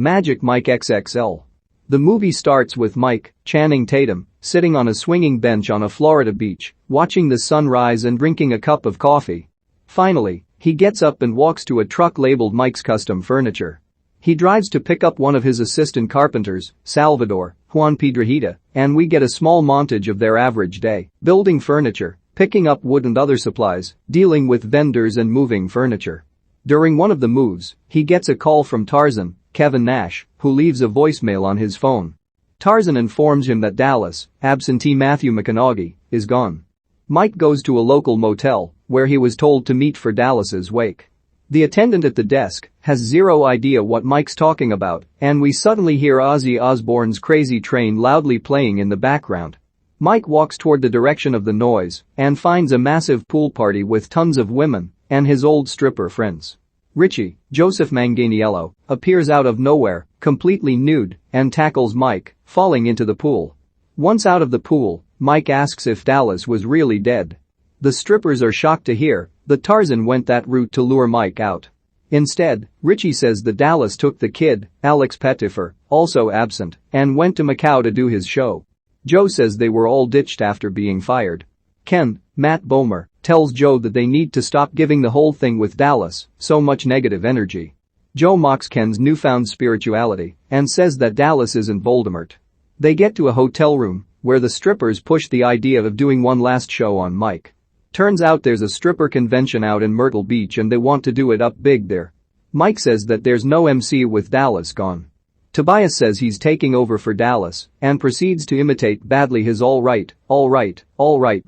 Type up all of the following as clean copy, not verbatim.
Magic Mike XXL. The movie starts with Mike, Channing Tatum, sitting on a swinging bench on a Florida beach, watching the sun rise and drinking a cup of coffee. Finally, he gets up and walks to a truck labeled Mike's Custom Furniture. He drives to pick up one of his assistant carpenters, Salvador, Juan Piedrahita, and we get a small montage of their average day, building furniture, picking up wood and other supplies, dealing with vendors and moving furniture. During one of the moves, he gets a call from Tarzan, Kevin Nash, who leaves a voicemail on his phone. Tarzan informs him that Dallas, absentee Matthew McConaughey, is gone. Mike goes to a local motel, where he was told to meet for Dallas's wake. The attendant at the desk has zero idea what Mike's talking about, and we suddenly hear Ozzy Osbourne's Crazy Train loudly playing in the background. Mike walks toward the direction of the noise and finds a massive pool party with tons of women and his old stripper friends. Richie, Joseph Manganiello, appears out of nowhere, completely nude, and tackles Mike, falling into the pool. Once out of the pool, Mike asks if Dallas was really dead. The strippers are shocked to hear that Tarzan went that route to lure Mike out. Instead, Richie says that Dallas took the kid, Alex Pettifer, also absent, and went to Macau to do his show. Joe says they were all ditched after being fired. Ken, Matt Bomer, tells Joe that they need to stop giving the whole thing with Dallas so much negative energy. Joe mocks Ken's newfound spirituality and says that Dallas isn't Voldemort. They get to a hotel room where the strippers push the idea of doing one last show on Mike. Turns out there's a stripper convention out in Myrtle Beach and they want to do it up big there. Mike says that there's no MC with Dallas gone. Tobias says he's taking over for Dallas and proceeds to imitate badly his all right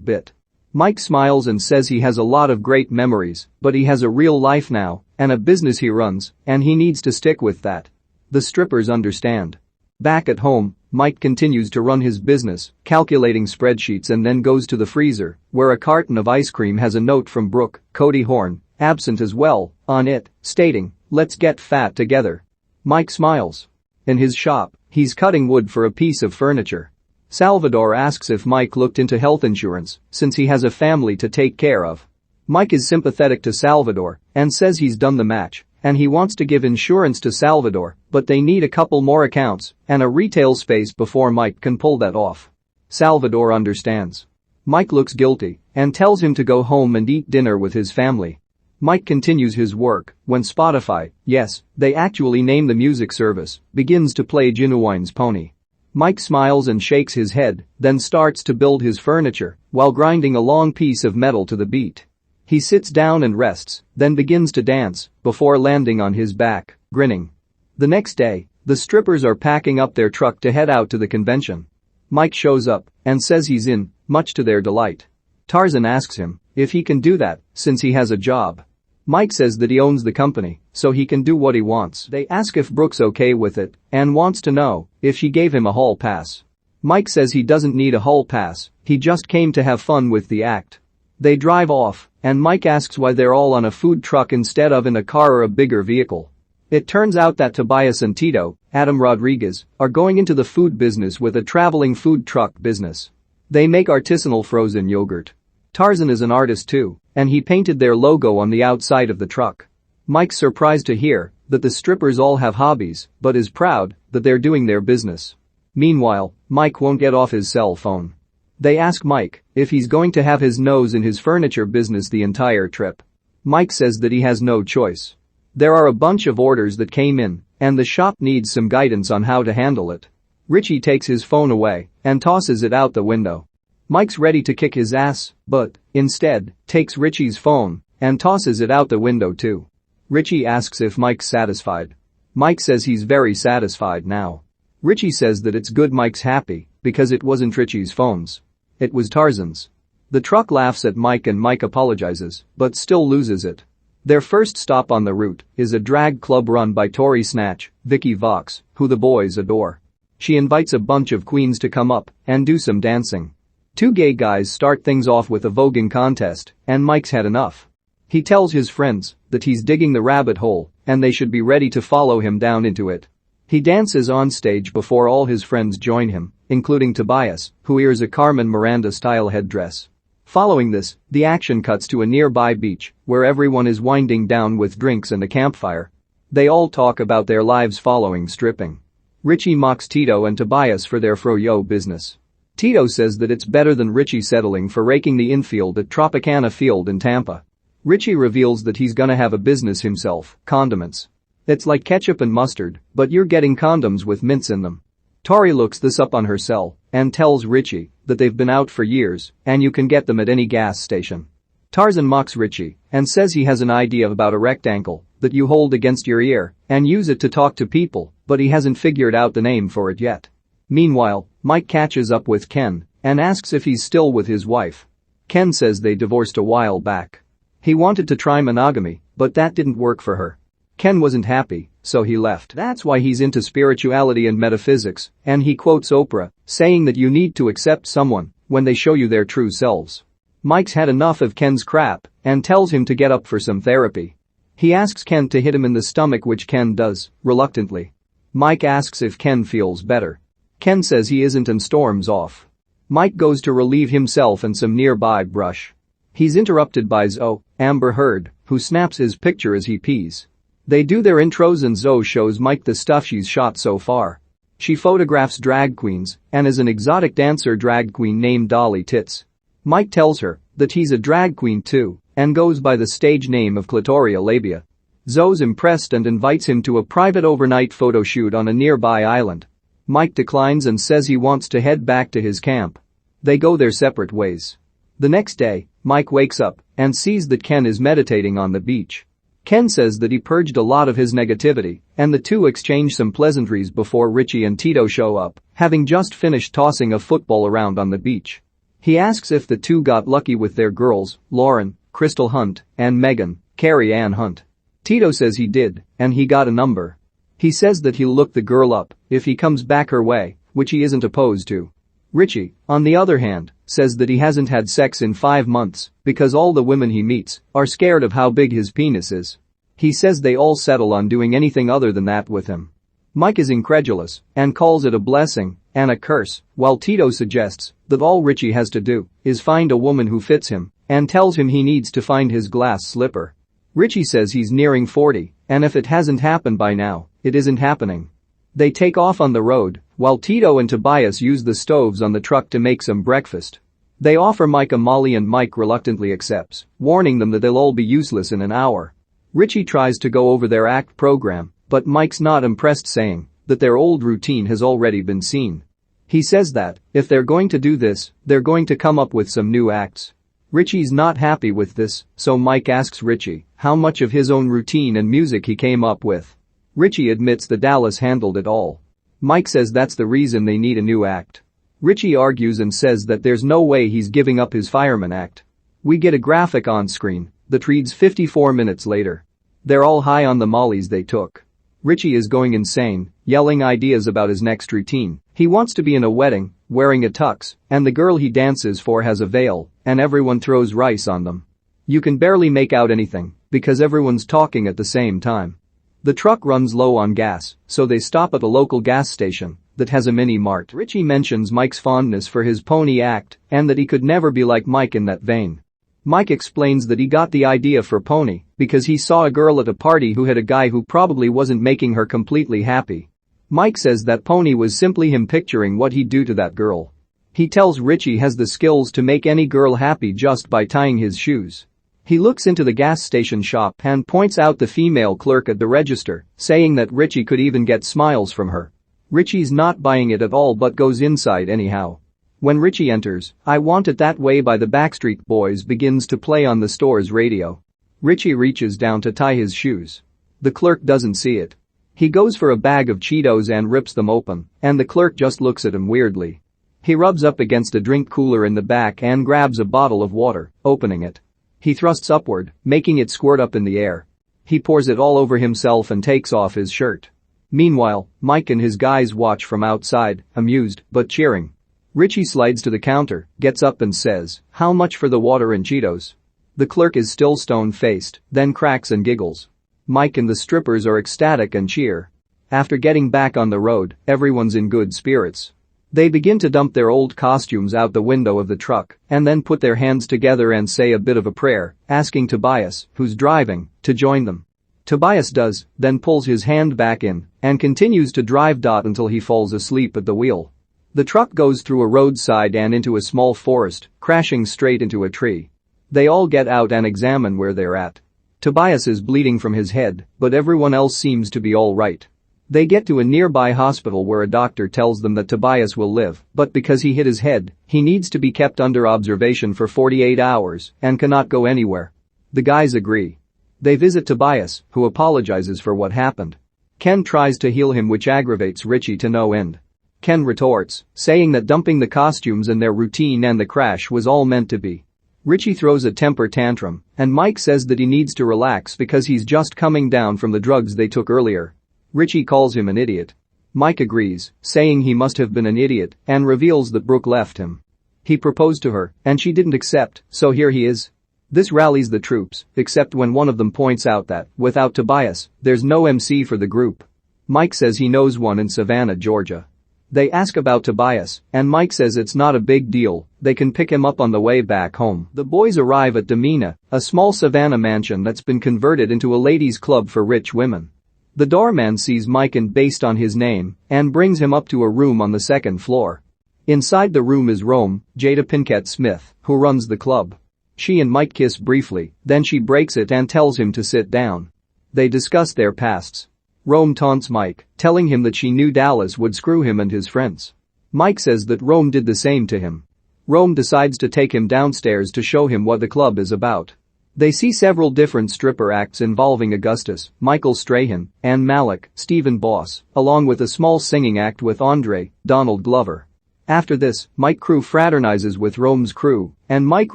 bit. Mike smiles and says he has a lot of great memories, but he has a real life now and a business he runs, and he needs to stick with that. The strippers understand. Back at home, Mike continues to run his business, calculating spreadsheets, and then goes to the freezer, where a carton of ice cream has a note from Brooke, Cody Horn, absent as well, on it, stating, "Let's get fat together." Mike smiles. In his shop, he's cutting wood for a piece of furniture. Salvador asks if Mike looked into health insurance, since he has a family to take care of. Mike is sympathetic to Salvador and says he's done the match, and he wants to give insurance to Salvador, but they need a couple more accounts and a retail space before Mike can pull that off. Salvador understands. Mike looks guilty and tells him to go home and eat dinner with his family. Mike continues his work when Spotify, yes, they actually name the music service, begins to play Genuine's Pony. Mike smiles and shakes his head, then starts to build his furniture while grinding a long piece of metal to the beat. He sits down and rests, then begins to dance before landing on his back, grinning. The next day, the strippers are packing up their truck to head out to the convention. Mike shows up and says he's in, much to their delight. Tarzan asks him if he can do that since he has a job. Mike says that he owns the company, so he can do what he wants. They ask if Brooke's okay with it and wants to know if she gave him a hall pass. Mike says he doesn't need a hall pass, he just came to have fun with the act. They drive off, and Mike asks why they're all on a food truck instead of in a car or a bigger vehicle. It turns out that Tobias and Tito, Adam Rodríguez, are going into the food business with a traveling food truck business. They make artisanal frozen yogurt. Tarzan is an artist too, and he painted their logo on the outside of the truck. Mike's surprised to hear that the strippers all have hobbies, but is proud that they're doing their business. Meanwhile, Mike won't get off his cell phone. They ask Mike if he's going to have his nose in his furniture business the entire trip. Mike says that he has no choice. There are a bunch of orders that came in, and the shop needs some guidance on how to handle it. Richie takes his phone away and tosses it out the window. Mike's ready to kick his ass, but, instead, takes Richie's phone and tosses it out the window too. Richie asks if Mike's satisfied. Mike says he's very satisfied now. Richie says that it's good Mike's happy because it wasn't Richie's phones. It was Tarzan's. The truck laughs at Mike and Mike apologizes, but still loses it. Their first stop on the route is a drag club run by Tori Snatch, Vicky Vox, who the boys adore. She invites a bunch of queens to come up and do some dancing. Two gay guys start things off with a voguing contest, and Mike's had enough. He tells his friends that he's digging the rabbit hole and they should be ready to follow him down into it. He dances on stage before all his friends join him, including Tobias, who wears a Carmen Miranda-style headdress. Following this, the action cuts to a nearby beach where everyone is winding down with drinks and a campfire. They all talk about their lives following stripping. Richie mocks Tito and Tobias for their froyo business. Tito says that it's better than Richie settling for raking the infield at Tropicana Field in Tampa. Richie reveals that he's gonna have a business himself, condiments. It's like ketchup and mustard, but you're getting condoms with mints in them. Tori looks this up on her cell and tells Richie that they've been out for years and you can get them at any gas station. Tarzan mocks Richie and says he has an idea about a rectangle that you hold against your ear and use it to talk to people, but he hasn't figured out the name for it yet. Meanwhile, Mike catches up with Ken and asks if he's still with his wife. Ken says they divorced a while back. He wanted to try monogamy, but that didn't work for her. Ken wasn't happy, so he left. That's why he's into spirituality and metaphysics, and he quotes Oprah, saying that you need to accept someone when they show you their true selves. Mike's had enough of Ken's crap and tells him to get up for some therapy. He asks Ken to hit him in the stomach, which Ken does, reluctantly. Mike asks if Ken feels better. Ken says he isn't and storms off. Mike goes to relieve himself in some nearby brush. He's interrupted by Zoe, Amber Heard, who snaps his picture as he pees. They do their intros and Zoe shows Mike the stuff she's shot so far. She photographs drag queens and is an exotic dancer drag queen named Dolly Tits. Mike tells her that he's a drag queen too and goes by the stage name of Clitoria Labia. Zoe's impressed and invites him to a private overnight photo shoot on a nearby island. Mike declines and says he wants to head back to his camp. They go their separate ways. The next day, Mike wakes up and sees that Ken is meditating on the beach. Ken says that he purged a lot of his negativity, and the two exchange some pleasantries before Richie and Tito show up, having just finished tossing a football around on the beach. He asks if the two got lucky with their girls, Lauren, Crystal Hunt, and Megan, Carrie Ann Hunt. Tito says he did, and he got a number. He says that he'll look the girl up if he comes back her way, which he isn't opposed to. Richie, on the other hand, says that he hasn't had sex in 5 months because all the women he meets are scared of how big his penis is. He says they all settle on doing anything other than that with him. Mike is incredulous and calls it a blessing and a curse, while Tito suggests that all Richie has to do is find a woman who fits him and tells him he needs to find his glass slipper. Richie says he's nearing 40, and if it hasn't happened by now, it isn't happening. They take off on the road, while Tito and Tobias use the stoves on the truck to make some breakfast. They offer Mike a Molly and Mike reluctantly accepts, warning them that they'll all be useless in an hour. Richie tries to go over their act program, but Mike's not impressed, saying that their old routine has already been seen. He says that if they're going to do this, they're going to come up with some new acts. Richie's not happy with this, so Mike asks Richie how much of his own routine and music he came up with. Richie admits that Dallas handled it all. Mike says that's the reason they need a new act. Richie argues and says that there's no way he's giving up his fireman act. We get a graphic on screen that reads 54 minutes later. They're all high on the mollies they took. Richie is going insane, yelling ideas about his next routine. He wants to be in a wedding, wearing a tux, and the girl he dances for has a veil, and everyone throws rice on them. You can barely make out anything because everyone's talking at the same time. The truck runs low on gas, so they stop at a local gas station that has a mini-mart. Richie mentions Mike's fondness for his pony act and that he could never be like Mike in that vein. Mike explains that he got the idea for Pony because he saw a girl at a party who had a guy who probably wasn't making her completely happy. Mike says that Pony was simply him picturing what he'd do to that girl. He tells Richie has the skills to make any girl happy just by tying his shoes. He looks into the gas station shop and points out the female clerk at the register, saying that Richie could even get smiles from her. Richie's not buying it at all but goes inside anyhow. When Richie enters, "I Want It That Way" by the Backstreet Boys begins to play on the store's radio. Richie reaches down to tie his shoes. The clerk doesn't see it. He goes for a bag of Cheetos and rips them open, and the clerk just looks at him weirdly. He rubs up against a drink cooler in the back and grabs a bottle of water, opening it. He thrusts upward, making it squirt up in the air. He pours it all over himself and takes off his shirt. Meanwhile, Mike and his guys watch from outside, amused but cheering. Richie slides to the counter, gets up and says, "How much for the water and Cheetos?" The clerk is still stone-faced, then cracks and giggles. Mike and the strippers are ecstatic and cheer. After getting back on the road, everyone's in good spirits. They begin to dump their old costumes out the window of the truck and then put their hands together and say a bit of a prayer, asking Tobias, who's driving, to join them. Tobias does, then pulls his hand back in and continues to drive. Until he falls asleep at the wheel. The truck goes through a roadside and into a small forest, crashing straight into a tree. They all get out and examine where they're at. Tobias is bleeding from his head, but everyone else seems to be all right. They get to a nearby hospital where a doctor tells them that Tobias will live, but because he hit his head, he needs to be kept under observation for 48 hours and cannot go anywhere. The guys agree. They visit Tobias, who apologizes for what happened. Ken tries to heal him, which aggravates Richie to no end. Ken retorts, saying that dumping the costumes and their routine and the crash was all meant to be. Richie throws a temper tantrum, and Mike says that he needs to relax because he's just coming down from the drugs they took earlier. Richie calls him an idiot. Mike agrees, saying he must have been an idiot, and reveals that Brooke left him. He proposed to her, and she didn't accept, so here he is. This rallies the troops, except when one of them points out that, without Tobias, there's no MC for the group. Mike says he knows one in Savannah, Georgia. They ask about Tobias, and Mike says it's not a big deal, they can pick him up on the way back home. The boys arrive at Domina, a small Savannah mansion that's been converted into a ladies' club for rich women. The doorman sees Mike and based on his name, and brings him up to a room on the second floor. Inside the room is Rome, Jada Pinkett Smith, who runs the club. She and Mike kiss briefly, then she breaks it and tells him to sit down. They discuss their pasts. Rome taunts Mike, telling him that she knew Dallas would screw him and his friends. Mike says that Rome did the same to him. Rome decides to take him downstairs to show him what the club is about. They see several different stripper acts involving Augustus, Michael Strahan, and Malik, Stephen Boss, along with a small singing act with Andre, Donald Glover. After this, Mike crew fraternizes with Rome's crew, and Mike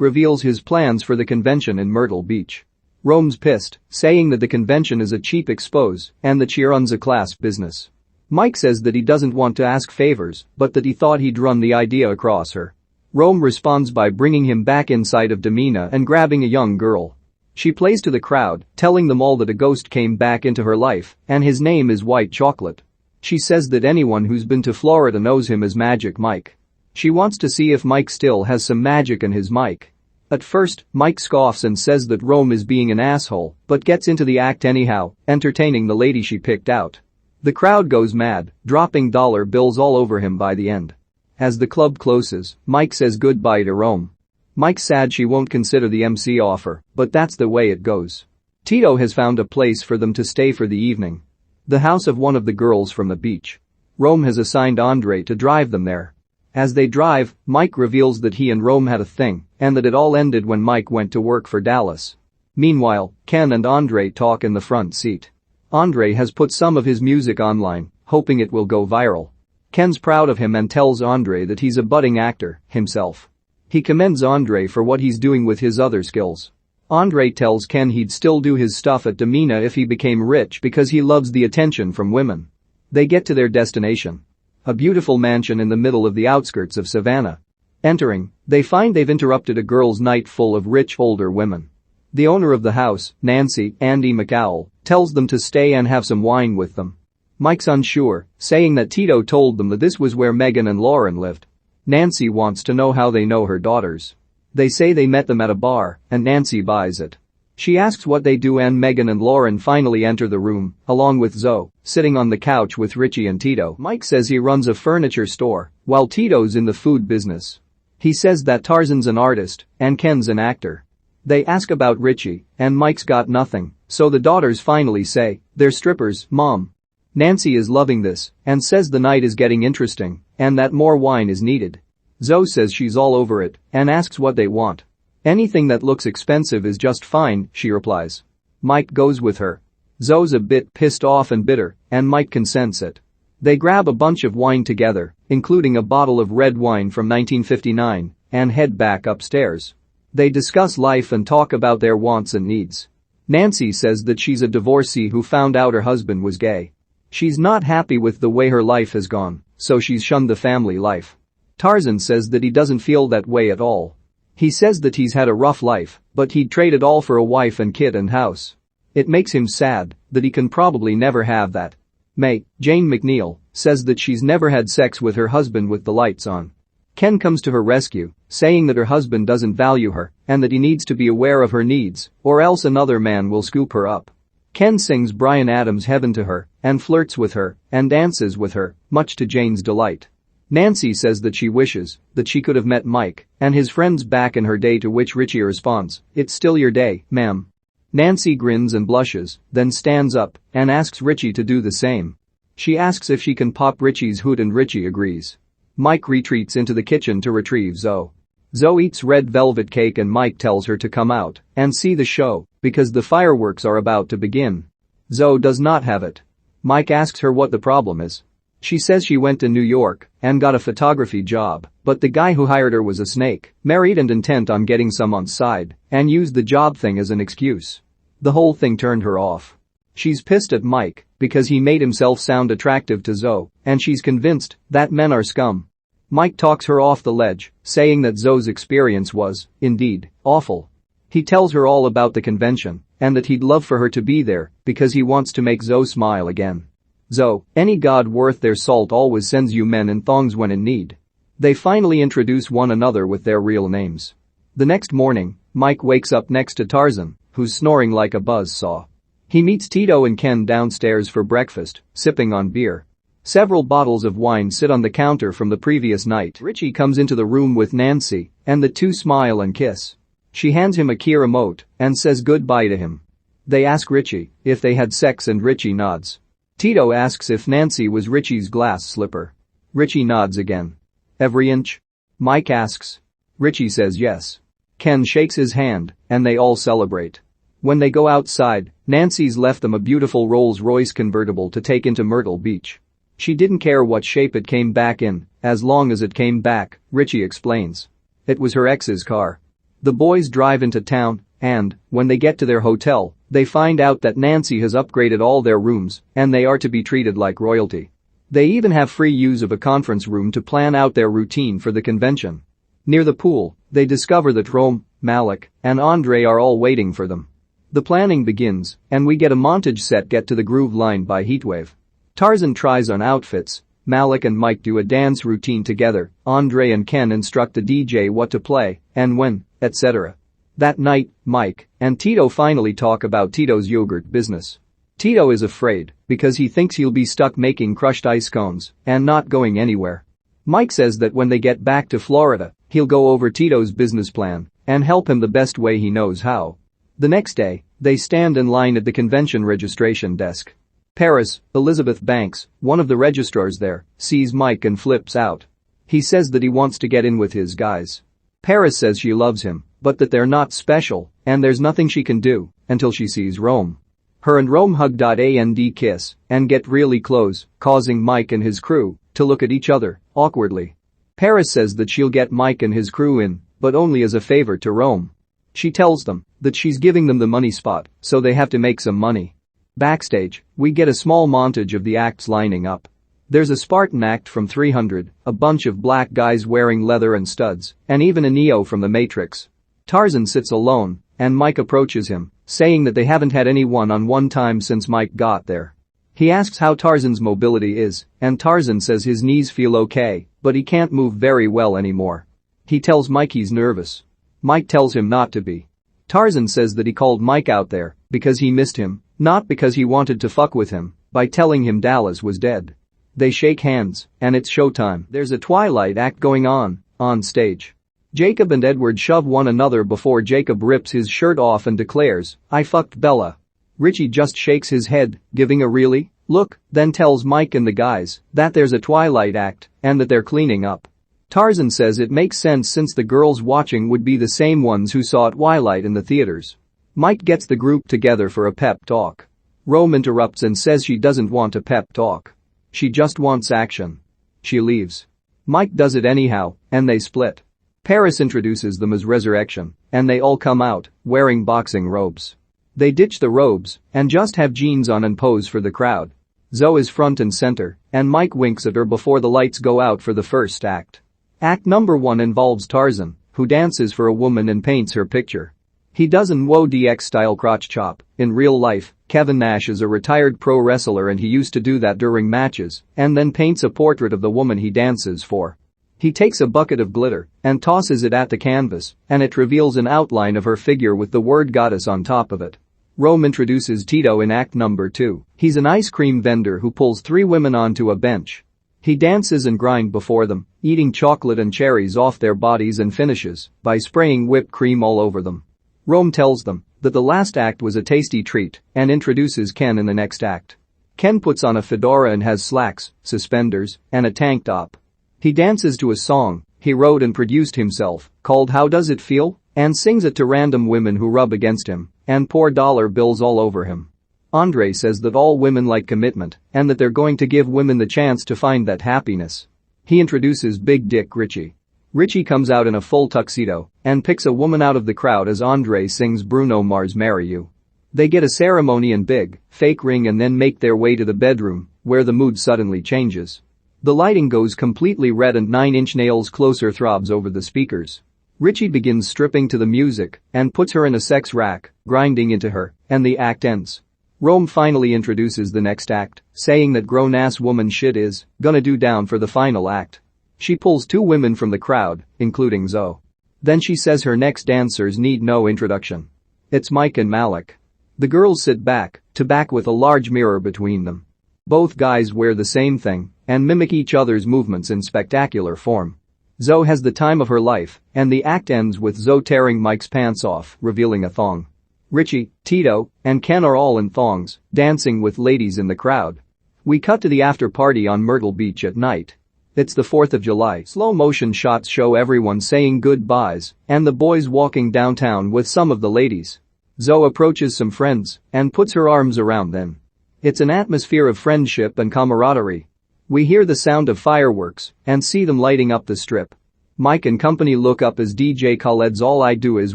reveals his plans for the convention in Myrtle Beach. Rome's pissed, saying that the convention is a cheap expose and that she runs a class business. Mike says that he doesn't want to ask favors, but that he thought he'd run the idea across her. Rome responds by bringing him back inside of Domina and grabbing a young girl. She plays to the crowd, telling them all that a ghost came back into her life, and his name is White Chocolate. She says that anyone who's been to Florida knows him as Magic Mike. She wants to see if Mike still has some magic in his Mike. At first, Mike scoffs and says that Rome is being an asshole, but gets into the act anyhow, entertaining the lady she picked out. The crowd goes mad, dropping dollar bills all over him by the end. As the club closes, Mike says goodbye to Rome. Mike's sad she won't consider the MC offer, but that's the way it goes. Tito has found a place for them to stay for the evening. The house of one of the girls from the beach. Rome has assigned Andre to drive them there. As they drive, Mike reveals that he and Rome had a thing, and that it all ended when Mike went to work for Dallas. Meanwhile, Ken and Andre talk in the front seat. Andre has put some of his music online, hoping it will go viral. Ken's proud of him and tells Andre that he's a budding actor, himself. He commends Andre for what he's doing with his other skills. Andre tells Ken he'd still do his stuff at Domina if he became rich because he loves the attention from women. They get to their destination. A beautiful mansion in the middle of the outskirts of Savannah. Entering, they find they've interrupted a girls' night full of rich older women. The owner of the house, Nancy, Andy McCowell, tells them to stay and have some wine with them. Mike's unsure, saying that Tito told them that this was where Megan and Lauren lived. Nancy wants to know how they know her daughters. They say they met them at a bar, and Nancy buys it. She asks what they do and Megan and Lauren finally enter the room, along with Zoe, sitting on the couch with Richie and Tito. Mike says he runs a furniture store, while Tito's in the food business. He says that Tarzan's an artist, and Ken's an actor. They ask about Richie, and Mike's got nothing, so the daughters finally say, "They're strippers, Mom." Nancy is loving this, and says the night is getting interesting, and that more wine is needed. Zoe says she's all over it, and asks what they want. "Anything that looks expensive is just fine," she replies. Mike goes with her. Zoe's a bit pissed off and bitter, and Mike can sense it. They grab a bunch of wine together, including a bottle of red wine from 1959, and head back upstairs. They discuss life and talk about their wants and needs. Nancy says that she's a divorcee who found out her husband was gay. She's not happy with the way her life has gone, so she's shunned the family life. Tarzan says that he doesn't feel that way at all. He says that he's had a rough life, but he'd trade it all for a wife and kid and house. It makes him sad that he can probably never have that. May, Jane McNeil, says that she's never had sex with her husband with the lights on. Ken comes to her rescue, saying that her husband doesn't value her and that he needs to be aware of her needs or else another man will scoop her up. Ken sings Bryan Adams' Heaven to her and flirts with her and dances with her, much to Jane's delight. Nancy says that she wishes that she could have met Mike and his friends back in her day, to which Richie responds, "It's still your day, ma'am." Nancy grins and blushes, then stands up and asks Richie to do the same. She asks if she can pop Richie's hood and Richie agrees. Mike retreats into the kitchen to retrieve Zoe. Zoe eats red velvet cake and Mike tells her to come out and see the show because the fireworks are about to begin. Zoe does not have it. Mike asks her what the problem is. She says she went to New York and got a photography job, but the guy who hired her was a snake, married and intent on getting some on side, and used the job thing as an excuse. The whole thing turned her off. She's pissed at Mike because he made himself sound attractive to Zoe, and she's convinced that men are scum. Mike talks her off the ledge, saying that Zoe's experience was, indeed, awful. He tells her all about the convention and that he'd love for her to be there because he wants to make Zoe smile again. Zoe, any god worth their salt always sends you men in thongs when in need. They finally introduce one another with their real names. The next morning, Mike wakes up next to Tarzan, who's snoring like a buzzsaw. He meets Tito and Ken downstairs for breakfast, sipping on beer. Several bottles of wine sit on the counter from the previous night. Richie comes into the room with Nancy, and the two smile and kiss. She hands him a key remote and says goodbye to him. They ask Richie if they had sex and Richie nods. Tito asks if Nancy was Richie's glass slipper. Richie nods again. Every inch? Mike asks. Richie says yes. Ken shakes his hand, and they all celebrate. When they go outside, Nancy's left them a beautiful Rolls-Royce convertible to take into Myrtle Beach. She didn't care what shape it came back in, as long as it came back, Richie explains. It was her ex's car. The boys drive into town, and, when they get to their hotel, they find out that Nancy has upgraded all their rooms, and they are to be treated like royalty. They even have free use of a conference room to plan out their routine for the convention. Near the pool, they discover that Rome, Malik, and Andre are all waiting for them. The planning begins, and we get a montage set Get to the Groove line by Heatwave. Tarzan tries on outfits, Malik and Mike do a dance routine together, Andre and Ken instruct the DJ what to play and when, etc. That night, Mike and Tito finally talk about Tito's yogurt business. Tito is afraid because he thinks he'll be stuck making crushed ice cones and not going anywhere. Mike says that when they get back to Florida, he'll go over Tito's business plan and help him the best way he knows how. The next day, they stand in line at the convention registration desk. Paris, Elizabeth Banks, one of the registrars there, sees Mike and flips out. He says that he wants to get in with his guys. Paris says she loves him, but that they're not special and there's nothing she can do until she sees Rome. Her and Rome hug and kiss and get really close, causing Mike and his crew to look at each other awkwardly. Paris says that she'll get Mike and his crew in, but only as a favor to Rome. She tells them that she's giving them the money spot, so they have to make some money. Backstage, we get a small montage of the acts lining up. There's a Spartan act from 300, a bunch of black guys wearing leather and studs, and even a Neo from the Matrix. Tarzan sits alone, and Mike approaches him, saying that they haven't had any one-on-one time since Mike got there. He asks how Tarzan's mobility is, and Tarzan says his knees feel okay, but he can't move very well anymore. He tells Mike he's nervous. Mike tells him not to be. Tarzan says that he called Mike out there because he missed him, not because he wanted to fuck with him, by telling him Dallas was dead. They shake hands, and it's showtime. There's a Twilight act going on stage. Jacob and Edward shove one another before Jacob rips his shirt off and declares, "I fucked Bella." Richie just shakes his head, giving a really look, then tells Mike and the guys that there's a Twilight act and that they're cleaning up. Tarzan says it makes sense since the girls watching would be the same ones who saw Twilight in the theaters. Mike gets the group together for a pep talk. Rome interrupts and says she doesn't want a pep talk. She just wants action. She leaves. Mike does it anyhow, and they split. Paris introduces them as Resurrection, and they all come out, wearing boxing robes. They ditch the robes and just have jeans on and pose for the crowd. Zoe is front and center, and Mike winks at her before the lights go out for the first act. Act number 1 involves Tarzan, who dances for a woman and paints her picture. He does an WoDX-style crotch chop. In real life, Kevin Nash is a retired pro wrestler and he used to do that during matches and then paints a portrait of the woman he dances for. He takes a bucket of glitter and tosses it at the canvas, and it reveals an outline of her figure with the word goddess on top of it. Rome introduces Tito in act number 2. He's an ice cream vendor who pulls 3 women onto a bench. He dances and grinds before them, eating chocolate and cherries off their bodies and finishes by spraying whipped cream all over them. Rome tells them that the last act was a tasty treat and introduces Ken in the next act. Ken puts on a fedora and has slacks, suspenders, and a tank top. He dances to a song he wrote and produced himself called How Does It Feel? And sings it to random women who rub against him and pour dollar bills all over him. Andre says that all women like commitment and that they're going to give women the chance to find that happiness. He introduces Big Dick Richie. Richie comes out in a full tuxedo and picks a woman out of the crowd as Andre sings Bruno Mars' Marry You. They get a ceremony and big, fake ring and then make their way to the bedroom, where the mood suddenly changes. The lighting goes completely red and 9-inch nails closer throbs over the speakers. Richie begins stripping to the music and puts her in a sex rack, grinding into her, and the act ends. Rome finally introduces the next act, saying that grown-ass woman shit is gonna do down for the final act. She pulls 2 women from the crowd, including Zoe. Then she says her next dancers need no introduction. It's Mike and Malik. The girls sit back to back with a large mirror between them. Both guys wear the same thing and mimic each other's movements in spectacular form. Zoe has the time of her life, and the act ends with Zoe tearing Mike's pants off, revealing a thong. Richie, Tito, and Ken are all in thongs, dancing with ladies in the crowd. We cut to the after party on Myrtle Beach at night. It's the 4th of July. Slow motion shots show everyone saying goodbyes and the boys walking downtown with some of the ladies. Zoe approaches some friends and puts her arms around them. It's an atmosphere of friendship and camaraderie. We hear the sound of fireworks and see them lighting up the strip. Mike and company look up as DJ Khaled's All I Do Is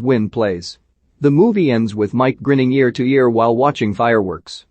Win plays. The movie ends with Mike grinning ear to ear while watching fireworks.